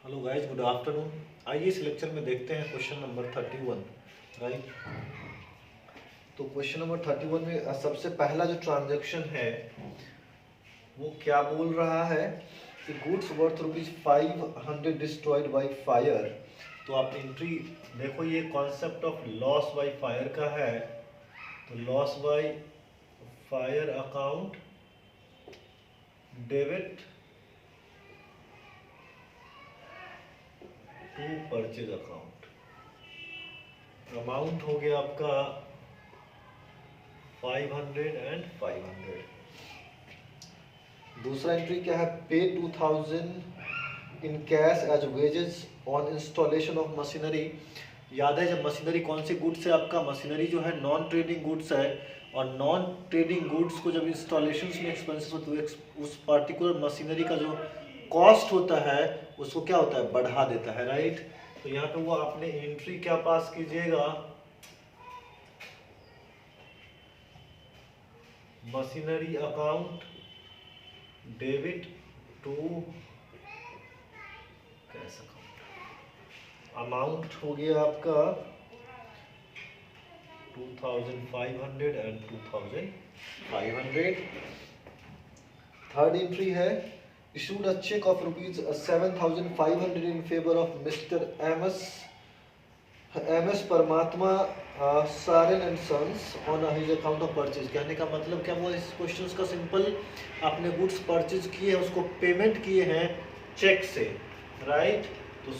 Hello guys, good afternoon. आइए इस lecture में देखते हैं क्वेश्चन नंबर 31। राइट, तो क्वेश्चन नंबर 31 में सबसे पहला जो ट्रांजैक्शन है वो क्या बोल रहा है कि goods worth ₹500 destroyed by fire. तो आप एंट्री देखो, ये concept of loss by fire का है। तो loss by fire account debit to purchase account. Amount हो गया आपका 500 एंड 500। दूसरा एंट्री क्या है, pay 2000 in cash as wages on installation of machinery. याद है जब मशीनरी कौन सी गुड्स है, आपका मशीनरी जो है नॉन ट्रेडिंग गुड्स है, और नॉन ट्रेडिंग गुड्स को जब इंस्टॉलेशन में एक्सपेंसेस होते हैं उस पार्टिकुलर मशीनरी का जो कॉस्ट होता है उसको क्या होता है, बढ़ा देता है। राइट, तो यहाँ पे वो आपने एंट्री क्या पास कीजिएगा, machinery account debit to cash account. Amount हो गया आपका 2500 एंड 2500। थर्ड एंट्री है, issued a check of ₹7,500 in favor of Mr. MS Parmatma Saren and sons on his account of purchase. कहने का मतलब क्या हुआ इस क्वेश्चन का, सिंपल आपने गुड्स परचेज किए हैं, उसको पेमेंट किए हैं चेक से। राइट, तो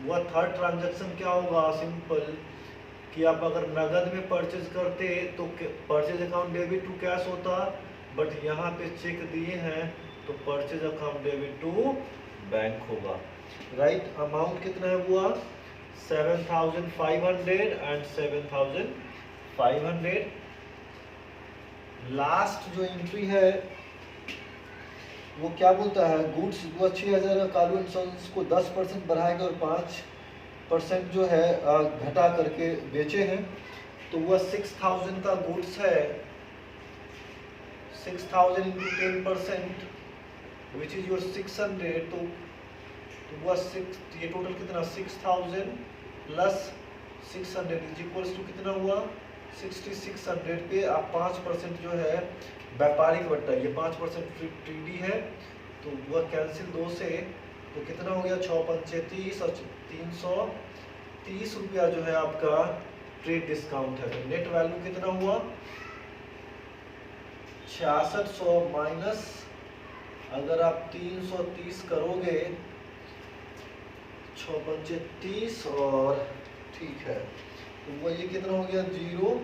वह थर्ड ट्रांजैक्शन क्या होगा, सिंपल कि आप अगर नगद में परचेज करते तो purchase account debit to cash होता, बट यहाँ पे चेक दिए हैं तो purchase account debit to bank होगा। राइट, अमाउंट कितना है हुआ 7,500 एंड 7,500। लास्ट जो एंट्री है वो क्या बोलता है, गुड्स वो 6,000 का कालू एंड सन्स को 10% बढ़ाएगा और 5% जो है घटा करके बेचे हैं। तो वह 6,000 का गुड्स है, 6,000 इंटू 10% विच इज योर 600। तो वह ये टोटल कितना 6,000 प्लस 600 इज इक्वल्स टू कितना हुआ 6,600 पे आप 5% जो है व्यापारिक बट्टा, ये 5% टीडी है तो वह कैंसिल 2 से, तो कितना हो गया 6 पंचे 30 और 330 रुपया जो है आपका ट्रेड डिस्काउंट है। तो नेट वैल्यू कितना हुआ 6600 माइनस, अगर आप 330 करोगे 6 पंचे 30 और ठीक है तो वो ये कितना हो गया 0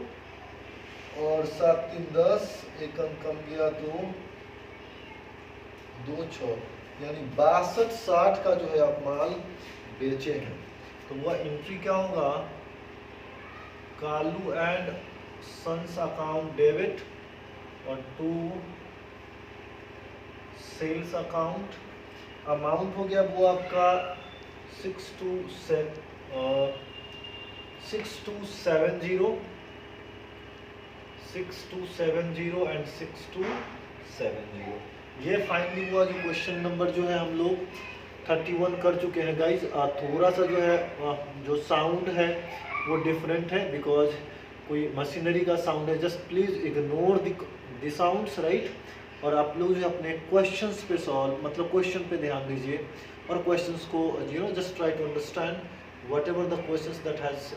और 7 3 10, एक अंक कम गया तो 2 6, यानी 62-60 का जो है आप माल बेचे हैं। तो वह एंट्री क्या होगा, Kalu and sons account debit और टू सेल्स अकाउंट। अमाउंट हो गया वो आपका 6270 एंड 6270। ये फाइनली हुआ जो क्वेश्चन नंबर जो है हम लोग 31 कर चुके हैं गाइज। थोड़ा सा जो है जो साउंड है वो डिफरेंट है बिकॉज कोई मशीनरी का साउंड है, just please ignore the sounds. Right, और आप लोग जो अपने क्वेश्चंस पे सॉल्व, मतलब क्वेश्चन पे ध्यान दीजिए और क्वेश्चंस को just try to understand whatever the questions that has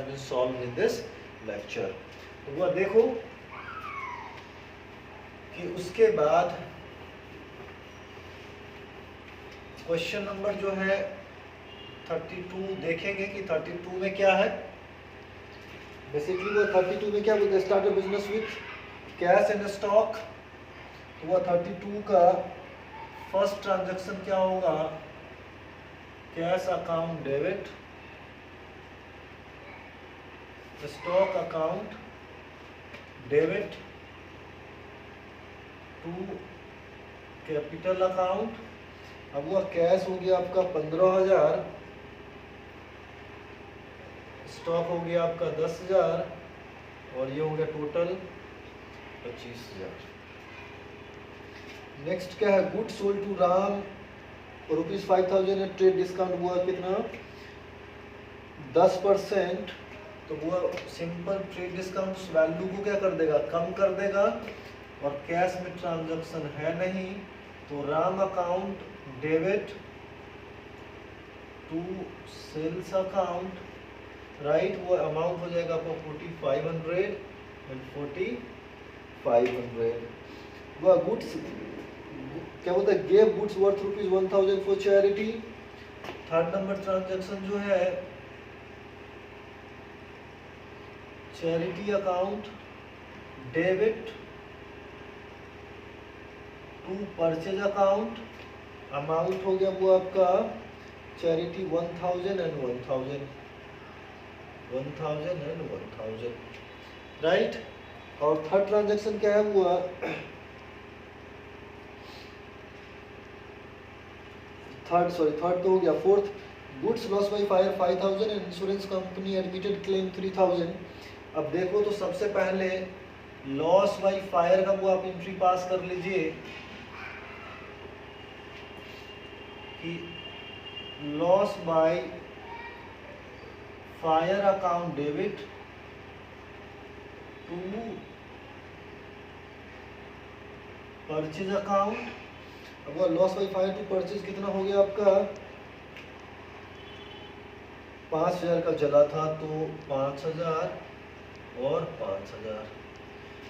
been solve in this lecture. तो वह देखो कि उसके बाद क्वेश्चन नंबर जो है 32 देखेंगे कि 32 में क्या है। बेसिकली वो 32 में क्या बोलते हैं, start a business with cash and stock. तो वह 32 का फर्स्ट ट्रांजैक्शन क्या होगा, cash account debit stock account debit to capital account. अब वह कैश हो गया आपका 15,000, स्टॉक हो गया आपका 10,000 और ये हो गया टोटल 25,000। नेक्स्ट क्या है, good sold to Ram ₹5000 trade discount हुआ कितना 10%। तो वो सिंपल ट्रेड डिस्काउंट उस वैल्यू को क्या कर देगा, कम कर देगा। और कैश में ट्रांजैक्शन है नहीं, तो Ram account debit to sales account, right, वो अमाउंट हो जाएगा आपको 4500 एंड 4500। वह गुड्स क्या बोलते हैं, gave goods worth ₹1000 for charity. Third number transaction जो है charity account debit to purchase account, amount हो गया वो आपका चैरिटी 1000 एंड 1000, राइट। और थर्ड ट्रांजैक्शन क्या है हुआ थर्ड तो हो गया। Fourth, goods loss by fire 5000 and insurance company admitted claim 3000। अब देखो तो सबसे पहले लॉस बाय फायर का वो आप एंट्री पास कर लीजिए कि loss by fire account debit to purchase account. अब वो loss by fire to purchase कितना हो गया आपका 5000 का जला था तो 5000 और 5000।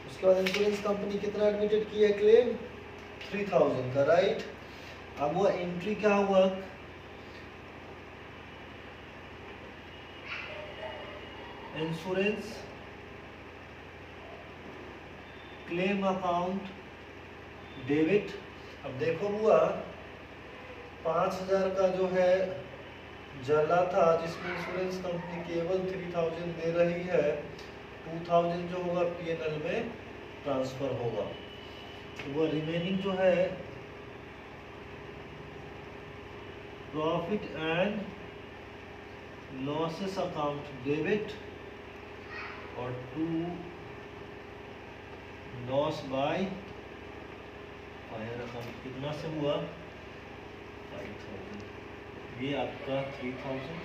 उसके बाद इंश्योरेंस कंपनी कितना एडमिटेड किया है क्लेम 3000 का, राइट। अब वो एंट्री क्या हुआ इंश्योरेंस क्लेम अकाउंट डेबिट। अब देखो हुआ 5000 का जो है जला था जिसमें इंश्योरेंस कंपनी केवल 3000 दे रही है, 2000 जो होगा पीएनएल में ट्रांसफर होगा। तो वो रिमेनिंग जो है profit and losses account debit और to loss by fire account कितना से हुआ 5000, ये आपका 3000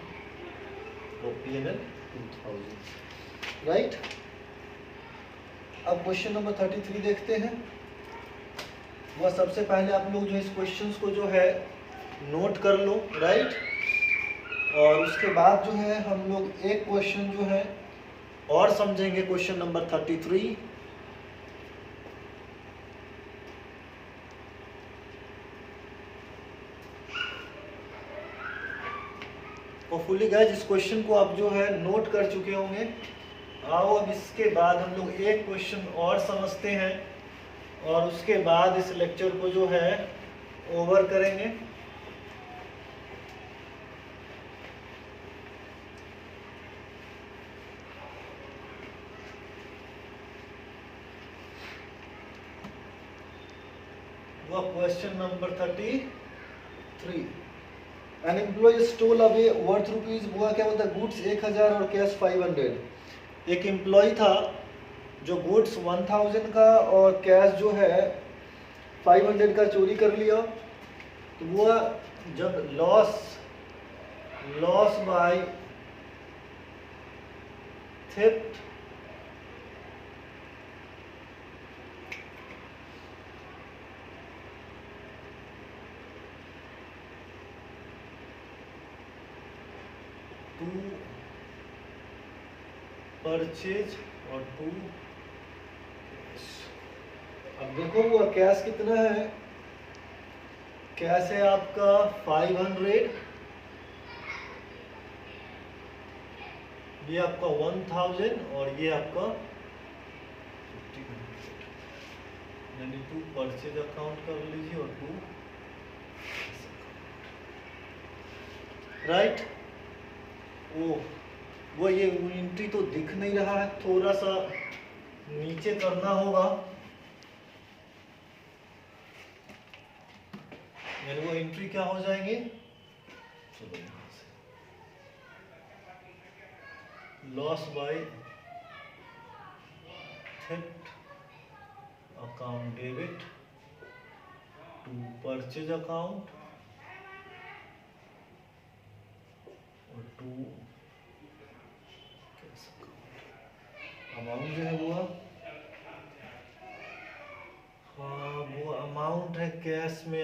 और पीएनएल 2000, राइट। अब क्वेश्चन नंबर 33 देखते हैं। वह सबसे पहले आप लोग जो इस क्वेश्चंस को जो है नोट कर लो, राइट। और उसके बाद जो है हम लोग एक क्वेश्चन जो है और समझेंगे, क्वेश्चन नंबर 33। होपफुली गाइस इस क्वेश्चन को आप जो है नोट कर चुके होंगे। आओ अब इसके बाद हम लोग एक क्वेश्चन और समझते हैं और उसके बाद इस लेक्चर को जो है ओवर करेंगे। वो question number 33। An employee stole away worth rupees, हुआ क्या बोलता है गुड्स 1000 और कैश 500। एक एम्प्लॉय था जो गुड्स 1000 का और कैश जो है 500 का चोरी कर लिया। तो वो जब loss by theft to purchase और टू, अब देखो वो कैश कितना है, कैश है आपका 500, ये आपका 1000 और ये आपका 1500, यानी टू परचेज अकाउंट कर लीजिए और टू, राइट। वो ये एंट्री तो दिख नहीं रहा है, थोड़ा सा नीचे करना होगा, यानी वो एंट्री क्या हो जाएंगे, चलो यहाँ से loss by theft account debit to purchase account amount जो है वो अमाउंट है कैश में